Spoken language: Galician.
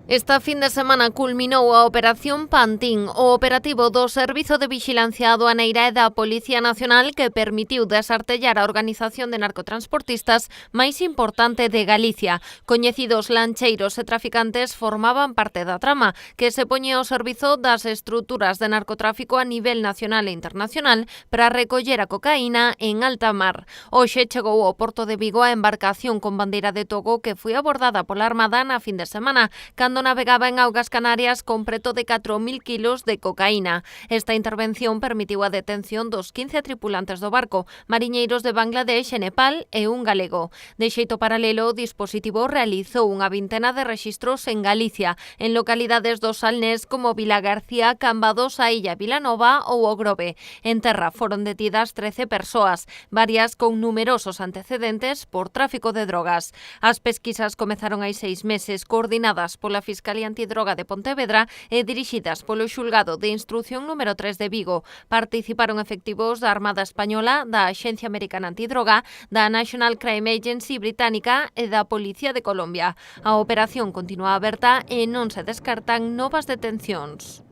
Esta fin de semana culminou a Operación Pantín, o operativo do Servizo de Vixilancia Aduaneira e da Policía Nacional que permitiu desartellar a organización de narcotransportistas máis importante de Galicia. Coñecidos lancheiros e traficantes formaban parte da trama, que se poñía ao servizo das estruturas de narcotráfico a nivel nacional e internacional para recoller a cocaína en alta mar. Hoxe chegou ao Porto de Vigo a embarcación con bandeira de Togo que foi abordada pola Armada na fin de semana, cando navegaba en augas canarias con preto de 4.000 kilos de cocaína. Esta intervención permitiu a detención dos 15 tripulantes do barco, mariñeiros de Bangladesh e Nepal e un galego. De xeito paralelo, o dispositivo realizou unha vintena de rexistros en Galicia, en localidades do Salnés como Vilagarcía, Cambados, a Illa Vilanova ou o Grove. En terra foron detidas 13 persoas, varias con numerosos antecedentes por tráfico de drogas. As pesquisas comezaron hai 6 meses, coordinadas pola Fiscalía Antidroga de Pontevedra e dirixidas polo Xulgado de Instrución número 3 de Vigo. Participaron efectivos da Armada Española, da Axencia Americana Antidroga, da National Crime Agency británica e da Policía de Colombia. A operación continúa aberta e non se descartan novas detencións.